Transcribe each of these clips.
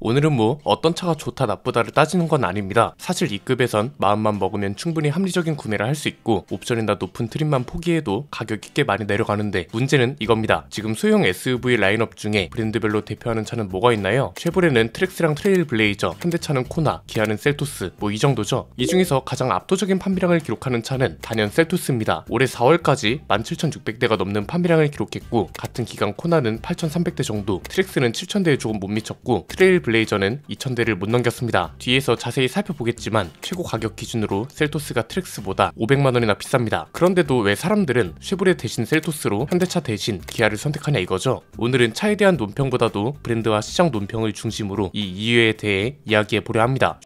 오늘은 뭐 어떤 차가 좋다 나쁘다를 따지는 건 아닙니다. 사실 이 급에선 마음만 먹으면 충분히 합리적인 구매를 할 수 있고 옵션이나 높은 트림만 포기해도 가격이 꽤 많이 내려가는데 문제는 이겁니다. 지금 소형 SUV 라인업 중에 브랜드별로 대표하는 차는 뭐가 있나요? 쉐보레는 트랙스랑 트레일블레이저, 현대차는 코나, 기아는 셀토스, 뭐 이 정도죠. 이 중에서 가장 압도적인 판매량을 기록하는 차는 단연 셀토스입니다. 올해 4월까지 17,600대가 넘는 판매량을 기록했고 같은 기간 코나는 8,300대 정도, 트랙스는 7,000대에 조금 못 미쳤고 트레일블레이저는 2,000대를 못 넘겼습니다. 뒤에서 자세히 살펴보겠지만 최고 가격 기준으로 셀토스가 트랙스보다 500만원이나 비쌉니다. 그런데도 왜 사람들은 쉐보레 대신 셀토스로 현대차 대신 기아를 선택하냐 이거죠. 오늘은 차에 대한 논평보다도 브랜드와 시장 논평을 중심으로 이 이유에 대해 이야기해보려 합니다.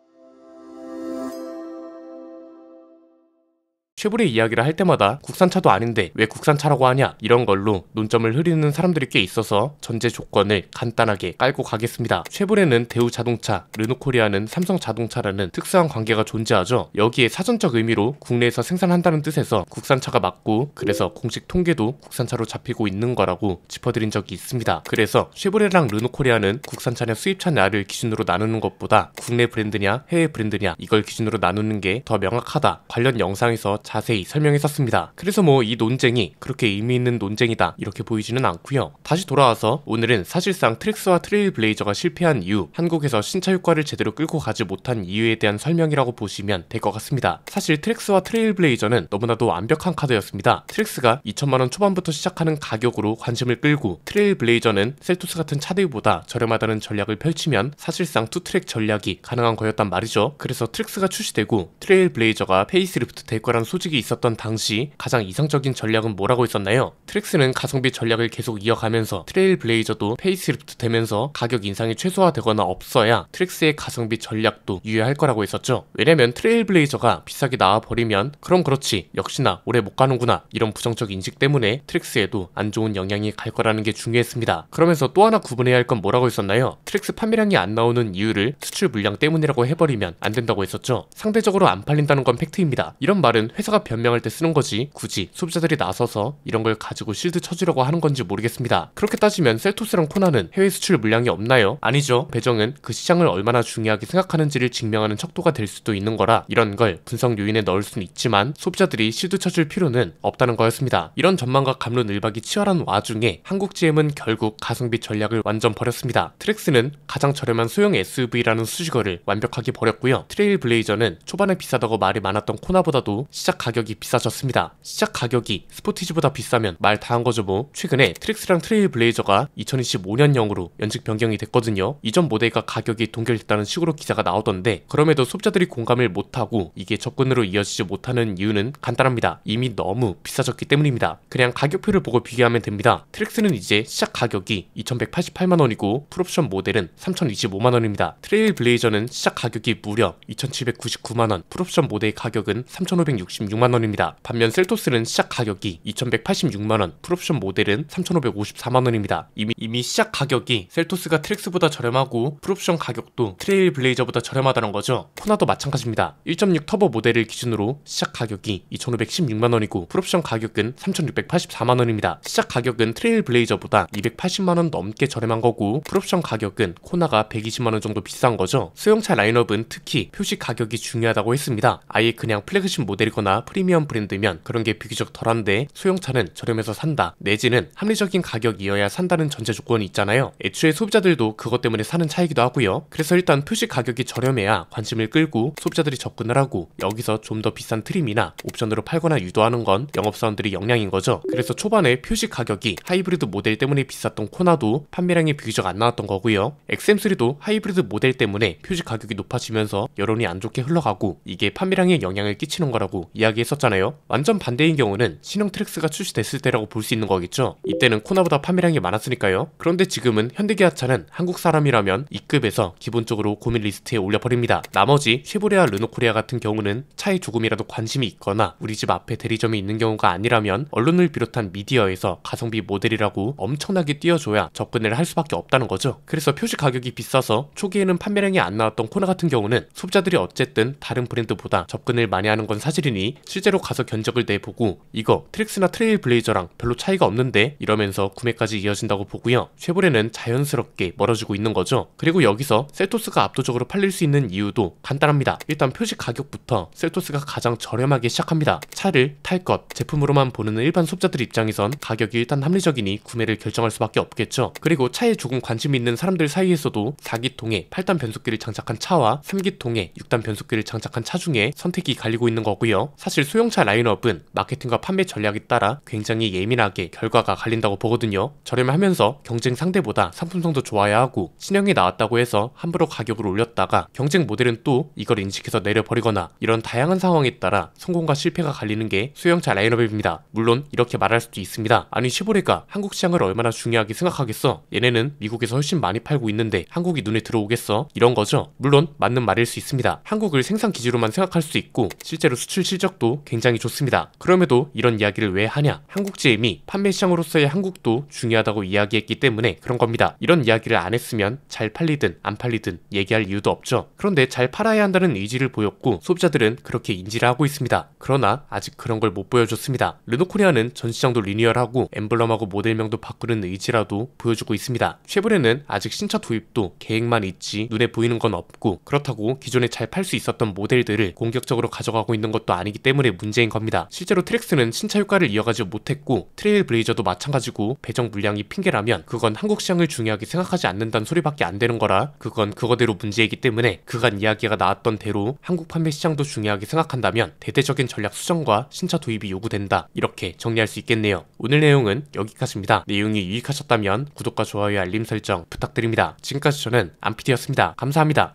쉐보레 이야기를 할 때마다 국산차도 아닌데 왜 국산차라고 하냐 이런 걸로 논점을 흐리는 사람들이 꽤 있어서 전제 조건을 간단하게 깔고 가겠습니다. 쉐보레는 대우자동차, 르노코리아는 삼성자동차라는 특수한 관계가 존재하죠. 여기에 사전적 의미로 국내에서 생산한다는 뜻에서 국산차가 맞고 그래서 공식 통계도 국산차로 잡히고 있는 거라고 짚어드린 적이 있습니다. 그래서 쉐보레랑 르노코리아는 국산차냐 수입차냐를 기준으로 나누는 것보다 국내 브랜드냐 해외 브랜드냐 이걸 기준으로 나누는 게 더 명확하다. 관련 영상에서 자세히 설명했었습니다. 그래서 뭐 이 논쟁이 그렇게 의미 있는 논쟁이다 이렇게 보이지는 않고요. 다시 돌아와서 오늘은 사실상 트랙스와 트레일블레이저가 실패한 이유, 한국에서 신차 효과를 제대로 끌고 가지 못한 이유에 대한 설명이라고 보시면 될 것 같습니다. 사실 트랙스와 트레일블레이저는 너무나도 완벽한 카드였습니다. 트랙스가 2천만원 초반부터 시작하는 가격으로 관심을 끌고 트레일블레이저는 셀토스 같은 차들보다 저렴하다는 전략을 펼치면 사실상 투트랙 전략이 가능한 거였단 말이죠. 그래서 트랙스가 출시되고 트레일블레이저가 페이스리프트 될 거란 소식이 있었던 당시 가장 이상적인 전략은 뭐라고 있었나요? 트랙스는 가성비 전략을 계속 이어가면서 트레일블레이저도 페이스리프트 되면서 가격 인상이 최소화되거나 없어야 트랙스의 가성비 전략도 유효할 거라고 했었죠. 왜냐면 트레일블레이저가 비싸게 나와버리면 그럼 그렇지 역시나 오래 못 가는구나 이런 부정적 인식 때문에 트랙스에도 안 좋은 영향이 갈 거라는 게 중요했습니다. 그러면서 또 하나 구분해야 할 건 뭐라고 했었나요? 트랙스 판매량이 안 나오는 이유를 수출 물량 때문이라고 해버리면 안 된다고 했었죠. 상대적으로 안 팔린다는 건 팩트입니다. 이런 말은 회사가 변명할 때 쓰는 거지 굳이 소비자들이 나서서 이런 걸 가지고 실드 쳐주려고 하는 건지 모르겠습니다. 그렇게 따지면 셀토스랑 코나는 해외 수출 물량이 없나요? 아니죠. 배정은 그 시장을 얼마나 중요하게 생각하는지를 증명하는 척도가 될 수도 있는 거라 이런 걸 분석 요인에 넣을 수는 있지만 소비자들이 실드 쳐줄 필요는 없다는 거였습니다. 이런 전망과 갑론을박이 치열한 와중에 한국 GM은 결국 가성비 전략을 완전 버렸습니다. 트랙스는 가장 저렴한 소형 SUV라는 수식어를 완벽하게 버렸고요. 트레일블레이저는 초반에 비싸다고 말이 많았던 코나보다도 시작 가격이 비싸졌습니다. 시작 가격이 스포티지보다 비싸면 말 다 한 거죠 뭐. 최근에 트랙스랑 트레일블레이저가 2025년형으로 연식 변경이 됐거든요. 이전 모델과 가격이 동결됐다는 식으로 기사가 나오던데 그럼에도 소비자들이 공감을 못하고 이게 접근으로 이어지지 못하는 이유는 간단합니다. 이미 너무 비싸졌기 때문입니다. 그냥 가격표를 보고 비교하면 됩니다. 트랙스는 이제 시작 가격이 2,188만원이고 풀옵션 모델은 3,025만원입니다. 트레일블레이저는 시작 가격이 무려 2,799만원, 풀옵션 모델 가격은 3,566만원입니다. 반면 셀토스는 시작 가격이 2,186만원, 풀옵션 모델은 3,554만원입니다. 이미 시작 가격이 셀토스가 트랙스보다 저렴하고 풀옵션 가격도 트레일블레이저보다 저렴하다는 거죠. 코나도 마찬가지입니다. 1.6 터보 모델을 기준으로 시작 가격이 2,516만원이고 풀옵션 가격은 3,684만원입니다. 시작 가격은 트레일블레이저보다 280만원 넘게 저렴한 거고 풀옵션 가격은 코나가 120만원 정도 비싼 거죠. 소형차 라인업은 특히 표시 가격이 중요하다고 했습니다. 아예 그냥 플래그십 모델이거나 프리미엄 브랜드면 그런 게 비교적 덜한데 소형차는 저렴해서 산다 내지는 합리적인 가격이어야 산다는 전제 조건이 있잖아요. 애초에 소비자들도 그것 때문에 사는 차이기도 하고요. 그래서 일단 표시 가격이 저렴해야 관심을 끌고 소비자들이 접근을 하고 여기서 좀 더 비싼 트림이나 옵션으로 팔거나 유도하는 건 영업사원들의 역량인 거죠. 그래서 초반에 표시 가격이 하이브리드 모델 때문에 비쌌던 코나도 판매량이 비교적 안 나왔던 거고요. XM3도 하이브리드 모델 때문에 표시 가격이 높아지면서 여론이 안 좋게 흘러가고 이게 판매량에 영향을 끼치는 거라고 이야기했었잖아요. 완전 반대인 경우는 신형 트랙스가 출시됐을 때라고 볼 수 있는 거겠죠. 이때는 코나보다 판매량이 많았으니까요. 그런데 지금은 현대기아차는 한국 사람이라면 이 급에서 기본적으로 고민 리스트에 올려버립니다. 나머지 쉐보레와 르노코리아 같은 경우는 차에 조금이라도 관심이 있거나 우리 집 앞에 대리점이 있는 경우가 아니라면 언론을 비롯한 미디어에서 가성비 모델이라고 엄청나게 띄워줘야 접근을 할 수밖에 없다는 거죠. 그래서 표시 가격이 비싸서 초기에는 판매량이 안 나왔던 코나 같은 경우는 소비자들이 어쨌든 다른 브랜드보다 접근을 많이 하는 건 사실이니 했더니 실제로 가서 견적을 내보고 이거 트랙스나 트레일 블레이저랑 별로 차이가 없는데 이러면서 구매까지 이어진다고 보고요. 쉐보레는 자연스럽게 멀어지고 있는 거죠. 그리고 여기서 셀토스가 압도적으로 팔릴 수 있는 이유도 간단합니다. 일단 표시 가격부터 셀토스가 가장 저렴하게 시작합니다. 차를 탈 것, 제품으로만 보는 일반 소비자들 입장에선 가격이 일단 합리적이니 구매를 결정할 수밖에 없겠죠. 그리고 차에 조금 관심이 있는 사람들 사이에서도 4기통에 8단 변속기를 장착한 차와 3기통에 6단 변속기를 장착한 차 중에 선택이 갈리고 있는 거고요. 사실 소형차 라인업은 마케팅과 판매 전략에 따라 굉장히 예민하게 결과가 갈린다고 보거든요. 저렴하면서 경쟁 상대보다 상품성도 좋아야 하고 신형이 나왔다고 해서 함부로 가격을 올렸다가 경쟁 모델은 또 이걸 인식해서 내려버리거나 이런 다양한 상황에 따라 성공과 실패가 갈리는 게 소형차 라인업입니다. 물론 이렇게 말할 수도 있습니다. 아니 쉐보레가 한국 시장을 얼마나 중요하게 생각하겠어? 얘네는 미국에서 훨씬 많이 팔고 있는데 한국이 눈에 들어오겠어? 이런 거죠. 물론 맞는 말일 수 있습니다. 한국을 생산 기지로만 생각할 수 있고 실제로 수출 실적도 굉장히 좋습니다. 그럼에도 이런 이야기를 왜 하냐? 한국 GM이 판매 시장으로서의 한국도 중요하다고 이야기했기 때문에 그런 겁니다. 이런 이야기를 안 했으면 잘 팔리든 안 팔리든 얘기할 이유도 없죠. 그런데 잘 팔아야 한다는 의지를 보였고 소비자들은 그렇게 인지를 하고 있습니다. 그러나 아직 그런 걸 못 보여줬습니다. 르노코리아는 전시장도 리니얼하고 엠블럼하고 모델명도 바꾸는 의지라도 보여주고 있습니다. 쉐보레는 아직 신차 도입도 계획만 있지 눈에 보이는 건 없고 그렇다고 기존에 잘 팔 수 있었던 모델들을 공격적으로 가져가고 있는 것도 아니기 때문에 문제인 겁니다. 실제로 트랙스는 신차 효과를 이어가지 못했고 트레일 블레이저도 마찬가지고 배정 물량이 핑계라면 그건 한국 시장을 중요하게 생각하지 않는다는 소리밖에 안 되는 거라 그건 그거대로 문제이기 때문에 그간 이야기가 나왔던 대로 한국 판매 시장도 중요하게 생각한다면 대대적인 전략 수정과 신차 도입이 요구된다. 이렇게 정리할 수 있겠네요. 오늘 내용은 여기까지입니다. 내용이 유익하셨다면 구독과 좋아요 알림 설정 부탁드립니다. 지금까지 저는 안피디였습니다. 감사합니다.